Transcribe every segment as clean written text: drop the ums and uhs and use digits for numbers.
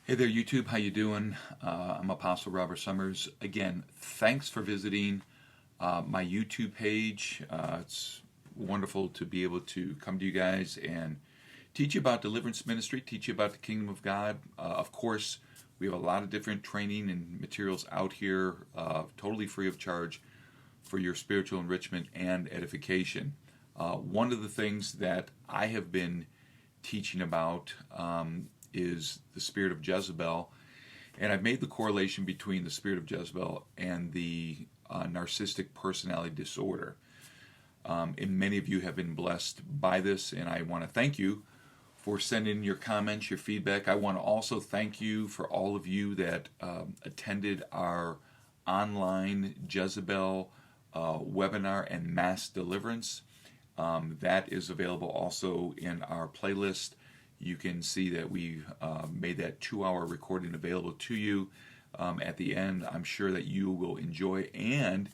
Hey there, YouTube. How you doing? I'm Apostle Robert Summers. Again, thanks for visiting my YouTube page. It's wonderful to be able to come to you guys and teach you about deliverance ministry, teach you about the kingdom of God. Of course, we have a lot of different training and materials out here, totally free of charge for your spiritual enrichment and edification. One of the things that I have been teaching about is the spirit of Jezebel, and I've made the correlation between the spirit of Jezebel and the narcissistic personality disorder. And many of you have been blessed by this, and I want to thank you for sending your comments, your feedback. I want to also thank you for all of you that attended our online Jezebel webinar and mass deliverance. That is available also in our playlist. You can see that we've made that 2-hour recording available to you at the end. I'm sure that you will enjoy and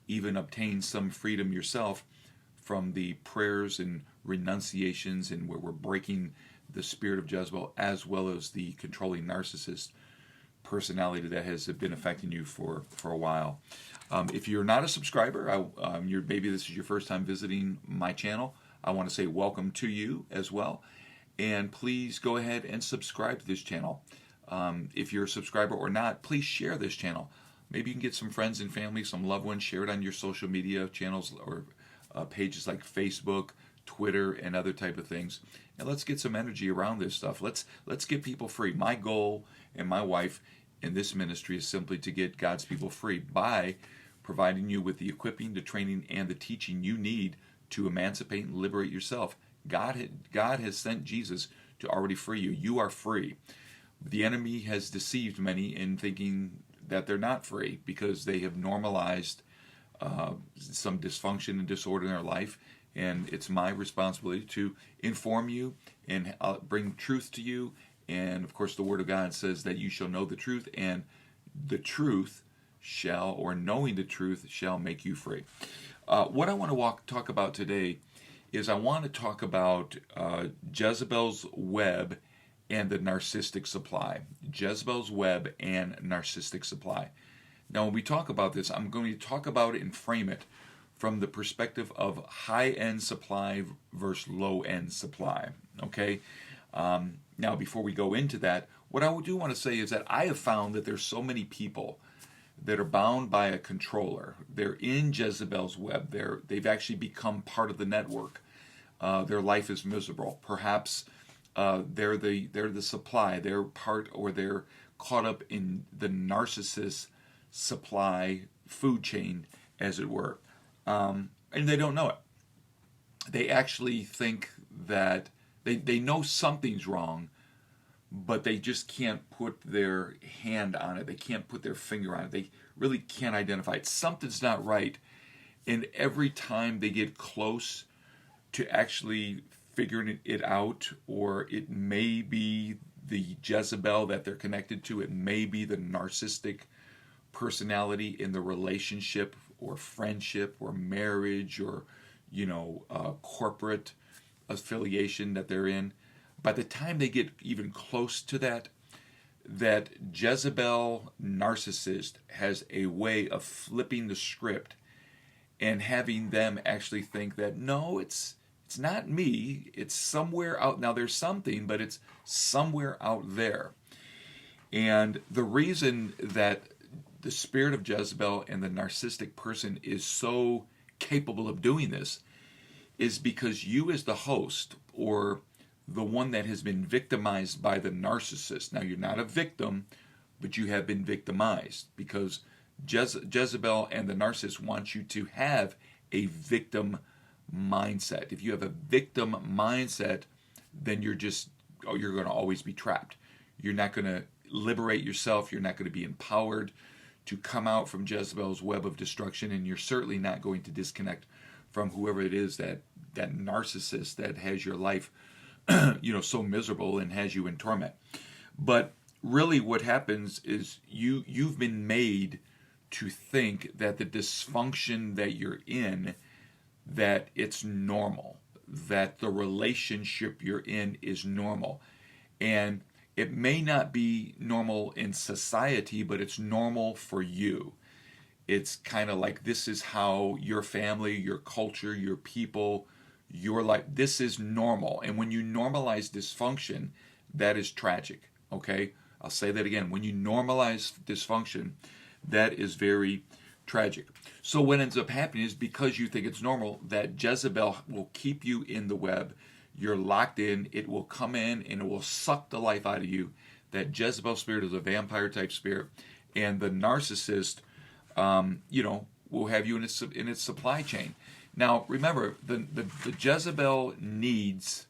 even obtain some freedom yourself from the prayers and renunciations, and where we're breaking the spirit of Jezebel as well as the controlling narcissist personality that has been affecting you for a while. If you're not a subscriber, maybe this is your first time visiting my channel, I want to say welcome to you as well. And please go ahead and subscribe to this channel. If you're a subscriber or not, please share this channel. Maybe you can get some friends and family, some loved ones, share it on your social media channels or pages like Facebook, Twitter, and other type of things. And let's get some energy around this stuff. Let's get people free. My goal and my wife in this ministry is simply to get God's people free by providing you with the equipping, the training, and the teaching you need to emancipate and liberate yourself. God has sent Jesus to already free you. You are free. The enemy has deceived many in thinking that they're not free because they have normalized some dysfunction and disorder in their life. And it's my responsibility to inform you and bring truth to you. And of course, the Word of God says that you shall know the truth, and the truth shall, or knowing the truth, shall make you free. What I want to talk about today is I want to talk about Jezebel's web and the narcissistic supply. Jezebel's web and narcissistic supply. Now, when we talk about this, I'm going to talk about it and frame it from the perspective of high-end supply versus low-end supply. Okay? Now, before we go into that, what I do want to say is that I have found that there's so many people that are bound by a controller. They're in Jezebel's web. They've actually become part of the network. Their life is miserable. Perhaps they're the supply. They're part, or they're caught up in the narcissist supply food chain, as it were, and they don't know it. They actually think that they know something's wrong, but they just can't put their hand on it. They can't put their finger on it. They really can't identify it. Something's not right. And every time they get close to actually figuring it out, or it may be the Jezebel that they're connected to, it may be the narcissistic personality in the relationship or friendship or marriage or, corporate affiliation that they're in. By the time they get even close to that Jezebel-Narcissist has a way of flipping the script and having them actually think that, no, it's not me, it's somewhere out. Now, there's something, but it's somewhere out there. And the reason that the spirit of Jezebel and the narcissistic person is so capable of doing this is because you, as the host, or the one that has been victimized by the narcissist. Now, you're not a victim, but you have been victimized, because Jezebel and the narcissist want you to have a victim mindset. If you have a victim mindset, then you're going to always be trapped. You're not going to liberate yourself. You're not going to be empowered to come out from Jezebel's web of destruction, and you're certainly not going to disconnect from whoever it is, that narcissist that has your life so miserable and has you in torment. But really what happens is you've been made to think that the dysfunction that you're in, that it's normal, that the relationship you're in is normal. And It may not be normal in society, but it's normal for you. It's kind of like this is how your family, your culture, your people, your life, this is normal. And when you normalize dysfunction, that is tragic. Okay? I'll say that again. When you normalize dysfunction, that is very tragic. So what ends up happening is because you think it's normal, that Jezebel will keep you in the web. You're locked in. It will come in and it will suck the life out of you. That Jezebel spirit is a vampire type spirit. And the narcissist, will have you in its supply chain. Now, remember, the Jezebel needs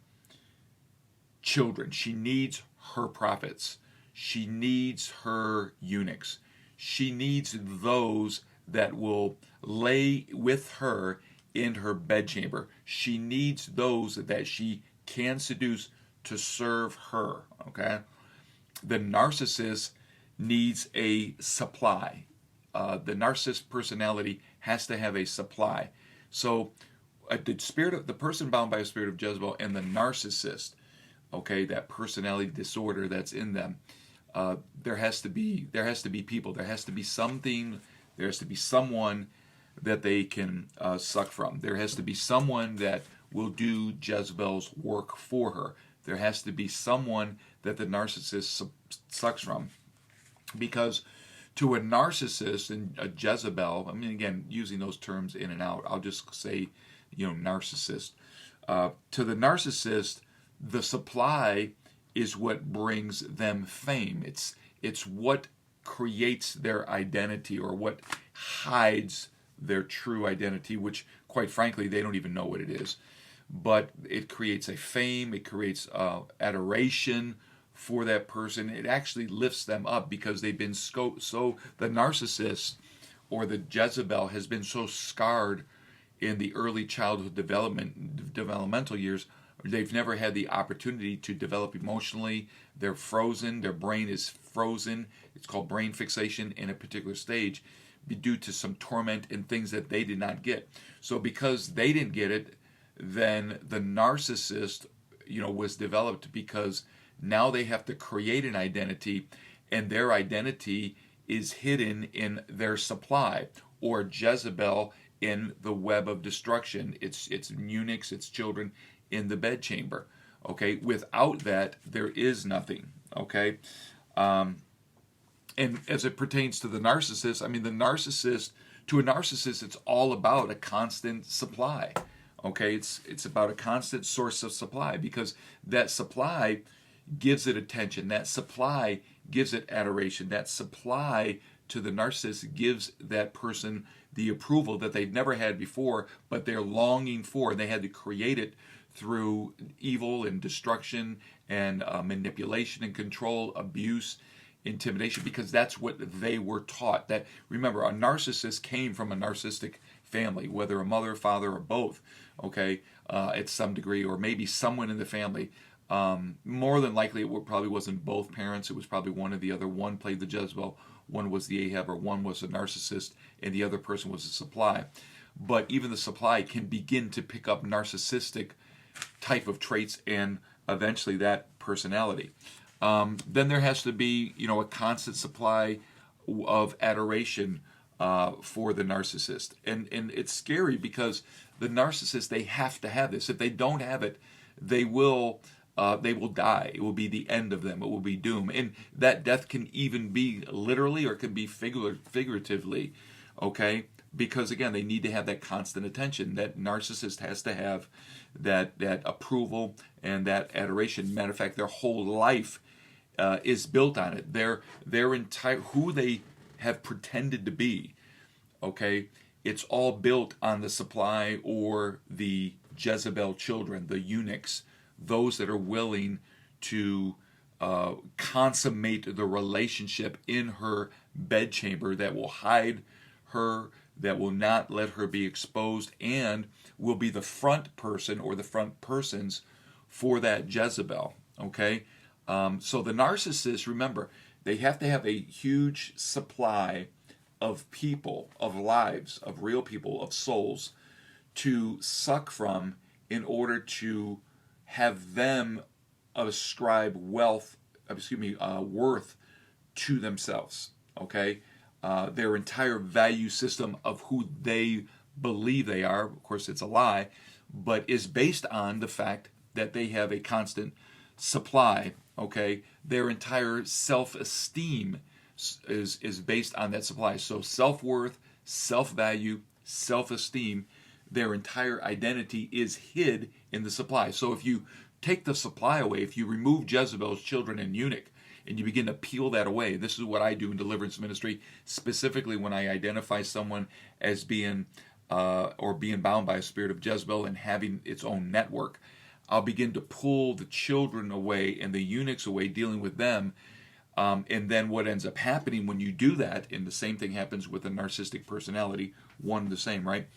children. She needs her prophets. She needs her eunuchs. She needs those that will lay with her in her bedchamber. She needs those that she can seduce to serve her. Okay? The narcissist needs a supply. The narcissist personality has to have a supply. So the person bound by a spirit of Jezebel and the narcissist, okay, that personality disorder that's in them, there has to be people. There has to be something. There has to be someone that they can suck from. There has to be someone that will do Jezebel's work for her. There has to be someone that the narcissist sucks from, because to a narcissist and a Jezebel, I mean, again, using those terms in and out, I'll just say, narcissist. To the narcissist, the supply is what brings them fame. It's what creates their identity, or what hides their true identity, which, quite frankly, they don't even know what it is. But it creates a fame, it creates adoration for that person. It actually lifts them up because they've been so the narcissist or the Jezebel has been so scarred in the early childhood developmental years. They've never had the opportunity to develop emotionally. They're frozen. Their brain is frozen. It's called brain fixation in a particular stage due to some torment and things that they did not get. So because they didn't get it, then the narcissist, was developed, because now they have to create an identity, and their identity is hidden in their supply, or Jezebel in the web of destruction. It's eunuchs, it's children in the bedchamber. Okay, without that, there is nothing. Okay, and as it pertains to the narcissist, I mean, to a narcissist, it's all about a constant supply. Okay, it's about a constant source of supply, because that supply gives it attention. That supply gives it adoration. That supply to the narcissist gives that person the approval that they've never had before, but they're longing for. They had to create it through evil and destruction and manipulation and control, abuse, intimidation, because that's what they were taught. That, remember, a narcissist came from a narcissistic family, whether a mother, father, or both, okay, at some degree, or maybe someone in the family. More than likely, it probably wasn't both parents. It was probably one or the other. One played the Jezebel, one was the Ahab, or one was a narcissist, and the other person was a supply. But even the supply can begin to pick up narcissistic type of traits and eventually that personality. Then there has to be, a constant supply of adoration for the narcissist. And it's scary, because the narcissist, they have to have this. If they don't have it, they will die. It will be the end of them. It will be doom. And that death can even be literally, or it can be figuratively, okay? Because, again, they need to have that constant attention. That narcissist has to have that approval and that adoration. Matter of fact, their whole life is built on it. Their entire, who they have pretended to be, okay? It's all built on the supply, or the Jezebel children, the eunuchs, those that are willing to consummate the relationship in her bedchamber, that will hide her, that will not let her be exposed, and will be the front person or the front persons for that Jezebel. Okay? So the narcissists, remember, they have to have a huge supply of people, of lives, of real people, of souls to suck from, in order to have them ascribe wealth worth to themselves. Okay, their entire value system of who they believe they are, of course it's a lie, but is based on the fact that they have a constant supply. Okay, their entire self-esteem is based on that supply. So self-worth, self-value, self-esteem, their entire identity is hid in the supply. So if you take the supply away, if you remove Jezebel's children and eunuch, and you begin to peel that away, this is what I do in deliverance ministry, specifically when I identify someone as being bound by a spirit of Jezebel and having its own network. I'll begin to pull the children away and the eunuchs away, dealing with them. And then what ends up happening when you do that, and the same thing happens with a narcissistic personality, one and the same, right?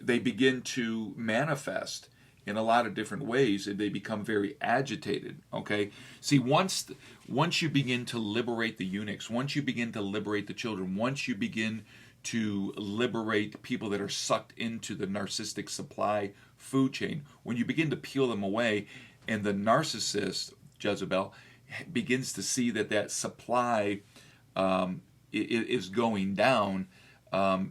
They begin to manifest in a lot of different ways, and they become very agitated. Okay, see, once you begin to liberate the eunuchs, once you begin to liberate the children, once you begin to liberate people that are sucked into the narcissistic supply food chain, when you begin to peel them away, and the narcissist Jezebel begins to see that supply is going down,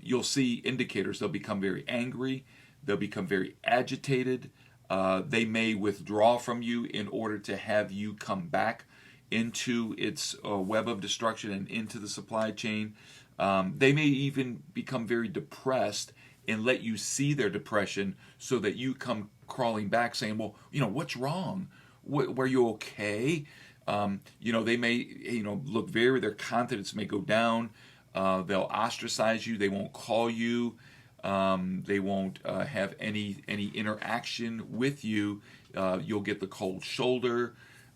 you'll see indicators. They'll become very angry. They'll become very agitated. They may withdraw from you in order to have you come back into its web of destruction and into the supply chain. They may even become very depressed and let you see their depression so that you come crawling back saying, well, what's wrong? Were you okay? They may, look their confidence may go down. They'll ostracize you. They won't call you. They won't have any interaction with you. You'll get the cold shoulder.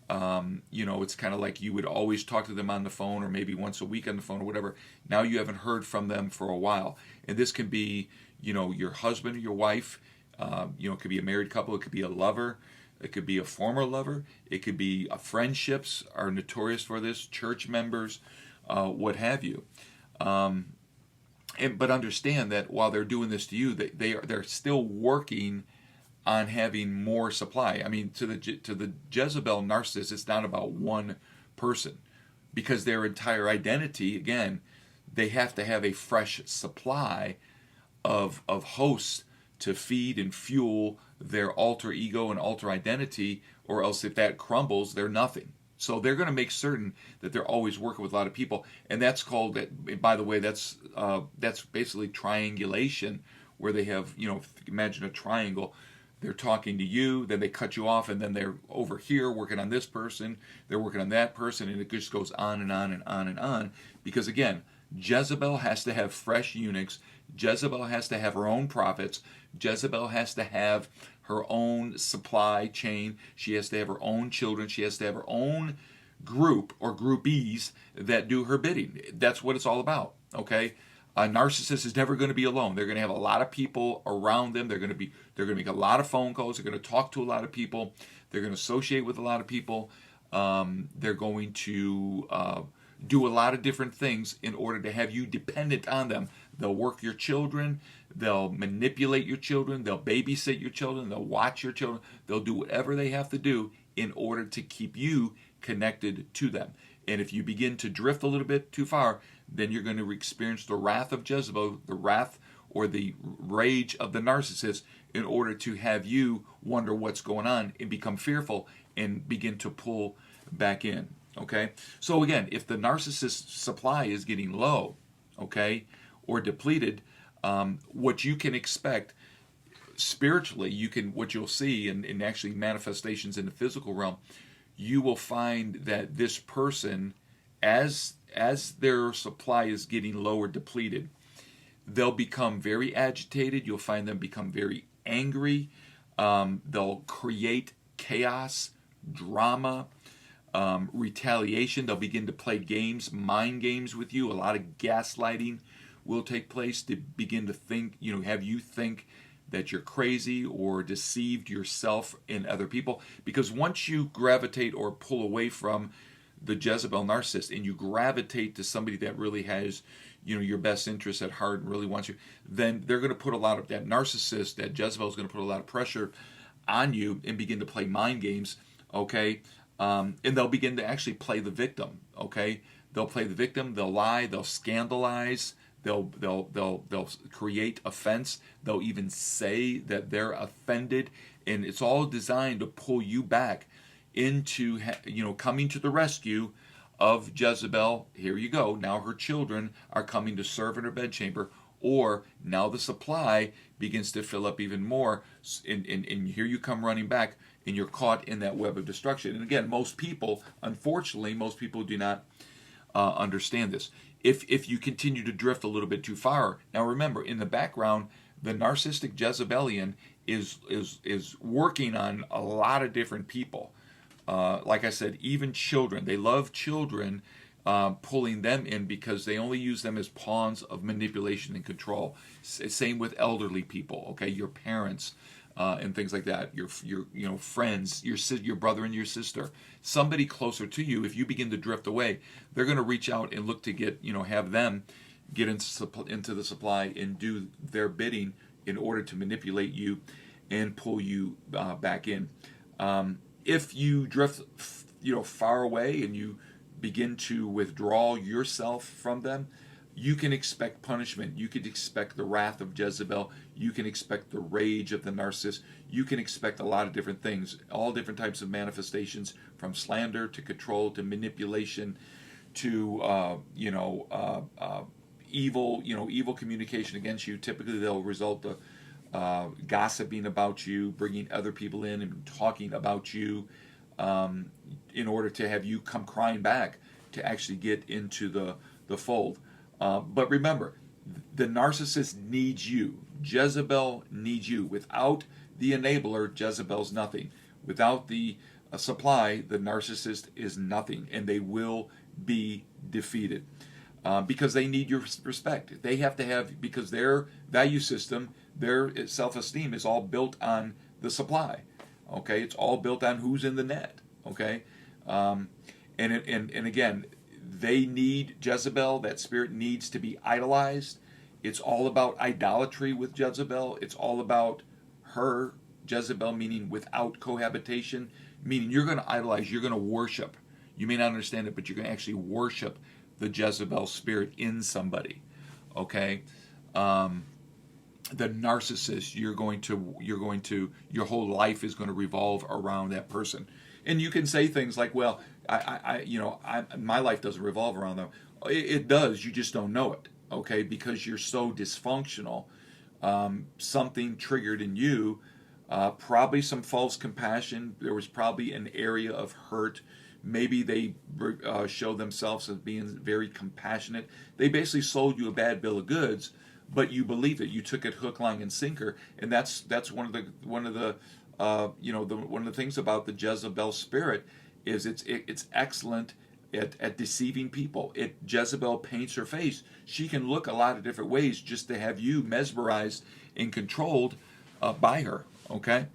It's kind of like you would always talk to them on the phone, or maybe once a week on the phone or whatever. Now you haven't heard from them for a while. And this can be, your husband or your wife. It could be a married couple. It could be a lover. It could be a former lover. It could be friendships are notorious for this, church members, what have you. But understand that while they're doing this to you, they're still working on having more supply. I mean, to the Jezebel-Narcissist, it's not about one person, because their entire identity, again, they have to have a fresh supply of hosts to feed and fuel their alter ego and alter identity, or else if that crumbles, they're nothing. So they're going to make certain that they're always working with a lot of people, and that's called, by the way, that's basically triangulation, where they have, imagine a triangle. They're talking to you, then they cut you off, and then they're over here working on this person, they're working on that person, and it just goes on and on and on and on. Because again, Jezebel has to have fresh eunuchs. Jezebel has to have her own prophets. Jezebel has to have her own supply chain. She has to have her own children. She has to have her own group or groupies that do her bidding. That's what it's all about, okay? A narcissist is never going to be alone. They're going to have a lot of people around them. They're going to make a lot of phone calls. They're going to talk to a lot of people. They're going to associate with a lot of people. They're going to do a lot of different things in order to have you dependent on them. They'll work your children. They'll manipulate your children. They'll babysit your children. They'll watch your children. They'll do whatever they have to do in order to keep you connected to them. And if you begin to drift a little bit too far, then you're going to experience the wrath of Jezebel, the wrath or the rage of the narcissist, in order to have you wonder what's going on and become fearful and begin to pull back in. Okay? So again, if the narcissist supply is getting low, okay, or depleted, what you can expect spiritually, what you'll see in actually manifestations in the physical realm, you will find that this person, as their supply is getting low or depleted, they'll become very agitated. You'll find them become very angry. They'll create chaos, drama, retaliation. They'll begin to play games, mind games with you. A lot of gaslighting will take place to begin to think, have you think that you're crazy or deceived yourself and other people. Because once you gravitate or pull away from the Jezebel-Narcissist and you gravitate to somebody that really has, your best interests at heart and really wants you, then they're going to put a lot of that narcissist, that Jezebel is going to put a lot of pressure on you and begin to play mind games, okay? And they'll begin to actually play the victim. Okay, they'll play the victim. They'll lie. They'll scandalize. They'll create offense. They'll even say that they're offended, and it's all designed to pull you back into coming to the rescue of Jezebel. Here you go. Now her children are coming to serve in her bedchamber, or now the supply begins to fill up even more, and here you come running back, and you're caught in that web of destruction. And again, unfortunately, most people do not understand this. If you continue to drift a little bit too far, now remember, in the background, the narcissistic Jezebelian is working on a lot of different people. Like I said, even children. They love children, pulling them in because they only use them as pawns of manipulation and control. Same with elderly people. Okay, your parents. And things like that, your friends, your brother and your sister, somebody closer to you. If you begin to drift away, they're going to reach out and look to have them get into the supply and do their bidding in order to manipulate you and pull you back in. If you drift, far away and you begin to withdraw yourself from them, you can expect punishment. You can expect the wrath of Jezebel. You can expect the rage of the narcissist. You can expect a lot of different things, all different types of manifestations, from slander to control to manipulation to evil communication against you. Typically, they'll result to gossiping about you, bringing other people in and talking about you, in order to have you come crying back to actually get into the fold. But remember, the narcissist needs you. Jezebel needs you. Without the enabler, Jezebel's nothing. Without the supply, the narcissist is nothing, and they will be defeated because they need your respect. They have to have, because their value system, their self-esteem is all built on the supply. Okay, it's all built on who's in the net. Okay, and again, they need Jezebel. That spirit needs to be idolized. It's all about idolatry with Jezebel. It's all about her, Jezebel, meaning without cohabitation, meaning you're going to idolize, you're going to worship. You may not understand it, but you're going to actually worship the Jezebel spirit in somebody. Okay? The narcissist, your whole life is going to revolve around that person. And you can say things like, well, my life doesn't revolve around them. It does, you just don't know it, okay? Because you're so dysfunctional. Something triggered in you, probably some false compassion. There was probably an area of hurt. Maybe they show themselves as being very compassionate. They basically sold you a bad bill of goods, but you believed it. You took it hook, line, and sinker, and that's one of the things about the Jezebel spirit is it's excellent at deceiving people. Jezebel paints her face. She can look a lot of different ways just to have you mesmerized and controlled by her. Okay,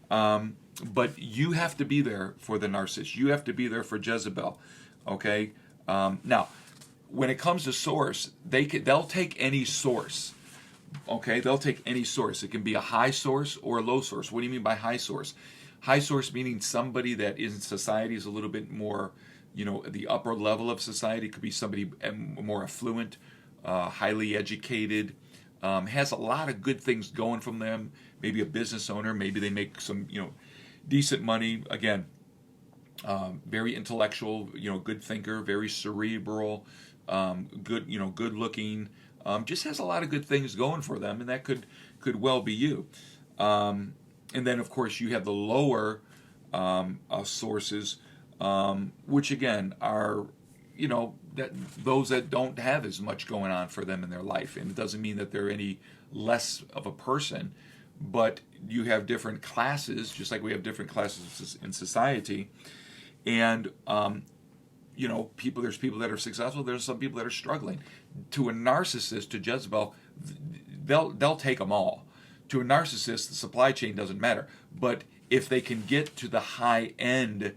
but you have to be there for the narcissist. You have to be there for Jezebel. Okay, now when it comes to source, they'll take any source. Okay, they'll take any source. It can be a high source or a low source. What do you mean by high source? High source meaning somebody that in society is a little bit more, the upper level of society. It could be somebody more affluent, highly educated, has a lot of good things going from them. Maybe a business owner. Maybe they make some, decent money. Again, very intellectual, good thinker, very cerebral, good, good looking. Just has a lot of good things going for them, and that could well be you. And then, of course, you have the lower sources, which again are, those that don't have as much going on for them in their life. And it doesn't mean that they're any less of a person, but you have different classes, just like we have different classes in society. And there's people that are successful. There's some people that are struggling. To a narcissist, to Jezebel, they'll take them all. To a narcissist, the supply chain doesn't matter. But if they can get to the high end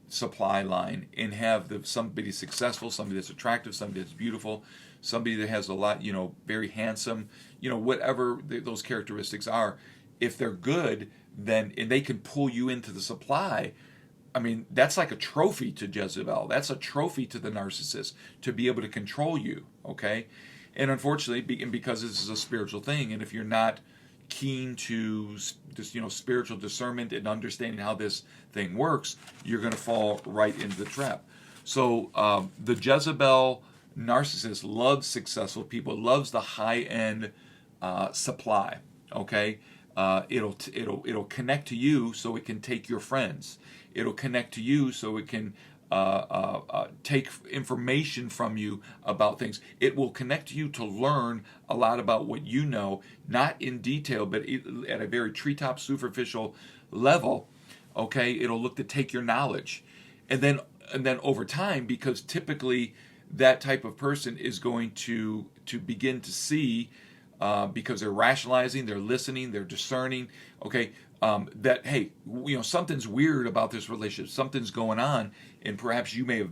supply line and have somebody successful, somebody that's attractive, somebody that's beautiful, somebody that has a lot, very handsome, whatever those characteristics are, if they're good, then and they can pull you into the supply, I mean, that's like a trophy to Jezebel. That's a trophy to the narcissist to be able to control you, okay? And unfortunately, because this is a spiritual thing, and if you're not keen to this, spiritual discernment and understanding how this thing works, you're going to fall right into the trap. So the Jezebel narcissist loves successful people, loves the high-end supply, okay? It'll connect to you so it can take your friends. It'll connect to you so it can take information from you about things. It will connect to you to learn a lot about what you know, not in detail, but at a very treetop superficial level. Okay, it'll look to take your knowledge, and then over time, because typically that type of person is going to begin to see. Because they're rationalizing, they're listening, they're discerning. Okay, that hey, something's weird about this relationship. Something's going on, and perhaps you may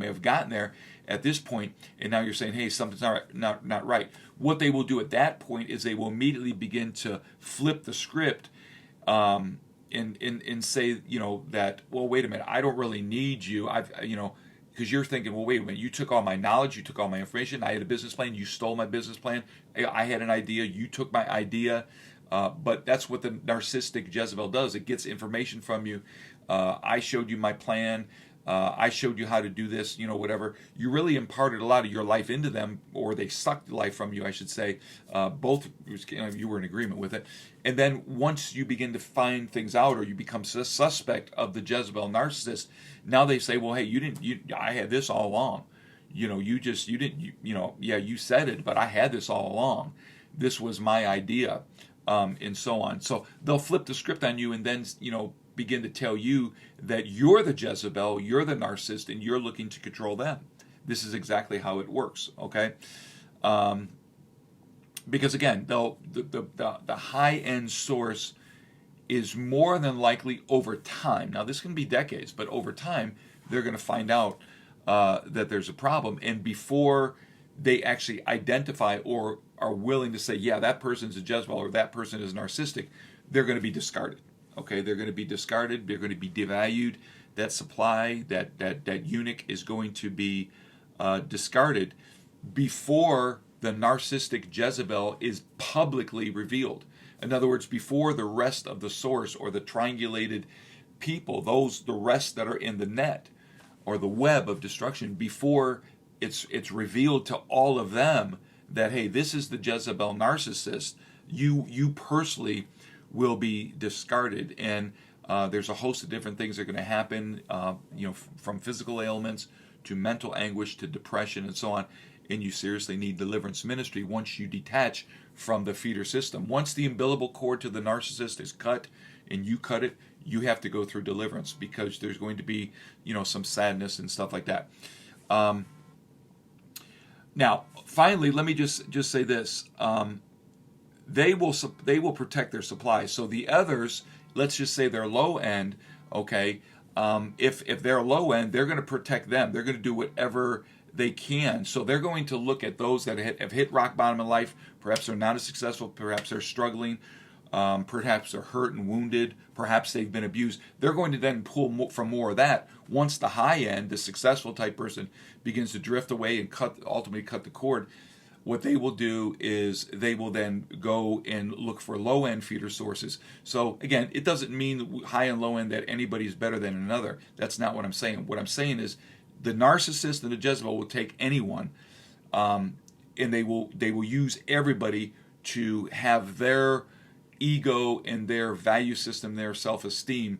have gotten there at this point, and now you're saying, hey, something's not right. What they will do at that point is they will immediately begin to flip the script, and say, that, well, wait a minute, I don't really need you. Because you're thinking, well, wait a minute, you took all my knowledge, you took all my information, I had a business plan, you stole my business plan, I had an idea, you took my idea. But that's what the narcissistic Jezebel does. It gets information from you. I showed you my plan. I showed you how to do this, whatever. You really imparted a lot of your life into them, or they sucked life from you, I should say. Both, you were in agreement with it. And then once you begin to find things out, or you become a suspect of the Jezebel narcissist, now they say, well, hey, I had this all along. You said it, but I had this all along. This was my idea, and so on. So they'll flip the script on you, and then, begin to tell you that you're the Jezebel, you're the narcissist, and you're looking to control them. This is exactly how it works, okay? Because again, the high-end source is more than likely over time. Now, this can be decades, but over time, they're going to find out that there's a problem. And before they actually identify or are willing to say, yeah, that person's a Jezebel or that person is narcissistic, they're going to be discarded. Okay, they're going to be discarded. They're going to be devalued. That supply, that eunuch is going to be discarded before the narcissistic Jezebel is publicly revealed. In other words, before the rest of the source or the triangulated people, the rest that are in the net or the web of destruction, before it's revealed to all of them that, hey, this is the Jezebel narcissist, you personally will be discarded. And there's a host of different things that are going to happen, from physical ailments to mental anguish to depression and so on. And you seriously need deliverance ministry once you detach from the feeder system. Once the umbilical cord to the narcissist is cut and you cut it, you have to go through deliverance, because there's going to be, some sadness and stuff like that. Now, finally, let me just say this. They will protect their supply. So the others, let's just say they're low end, okay? If they're low end, they're going to protect them. They're going to do whatever they can. So they're going to look at those that have hit rock bottom in life. Perhaps they're not as successful. Perhaps they're struggling. Perhaps they're hurt and wounded. Perhaps they've been abused. They're going to then pull from more of that. Once the high end, the successful type person, begins to drift away and ultimately cut the cord, what they will do is they will then go and look for low-end feeder sources. So again, it doesn't mean high and low end that anybody's better than another. That's not what I'm saying. What I'm saying is the narcissist and the Jezebel will take anyone, and they will use everybody to have their ego and their value system, their self-esteem,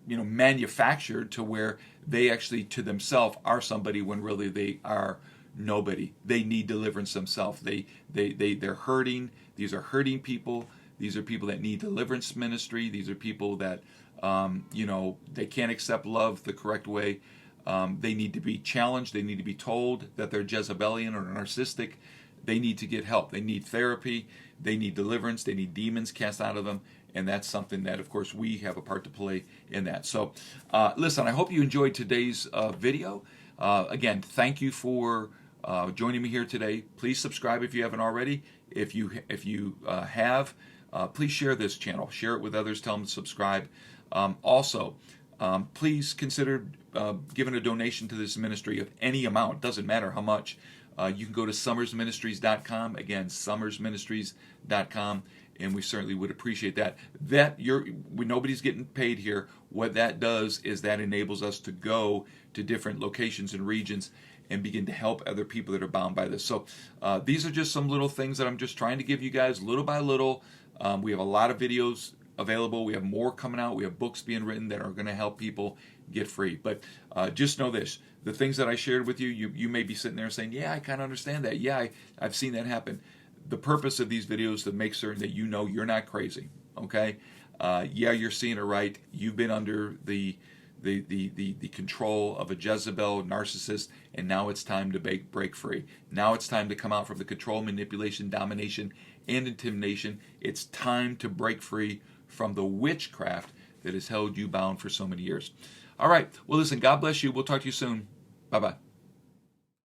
manufactured to where they actually to themselves are somebody when really they are nobody. They need deliverance themselves. They're hurting. These are hurting people. These are people that need deliverance ministry. These are people that they can't accept love the correct way. They need to be challenged. They need to be told that they're Jezebelian or narcissistic. They need to get help. They need therapy. They need deliverance. They need demons cast out of them. And that's something that, of course, we have a part to play in that. So, listen, I hope you enjoyed today's video. Again, thank you for joining me here today. Please subscribe if you haven't already. If you have, please share this channel. Share it with others. Tell them to subscribe. Also, please consider giving a donation to this ministry of any amount. Doesn't matter how much. You can go to summersministries.com. Again, summersministries.com. And we certainly would appreciate that. Nobody's getting paid here. What that does is that enables us to go to different locations and regions and begin to help other people that are bound by this. So these are just some little things that I'm just trying to give you guys little by little. We have a lot of videos available. We have more coming out. We have books being written that are going to help people get free. But just know this. The things that I shared with you, you may be sitting there saying, yeah, I kind of understand that. Yeah, I've seen that happen. The purpose of these videos is to make certain that you know you're not crazy, okay? Yeah, you're seeing it right. You've been under the control of a Jezebel-Narcissist, and now it's time to break free. Now it's time to come out from the control, manipulation, domination, and intimidation. It's time to break free from the witchcraft that has held you bound for so many years. All right. Well, listen, God bless you. We'll talk to you soon. Bye-bye.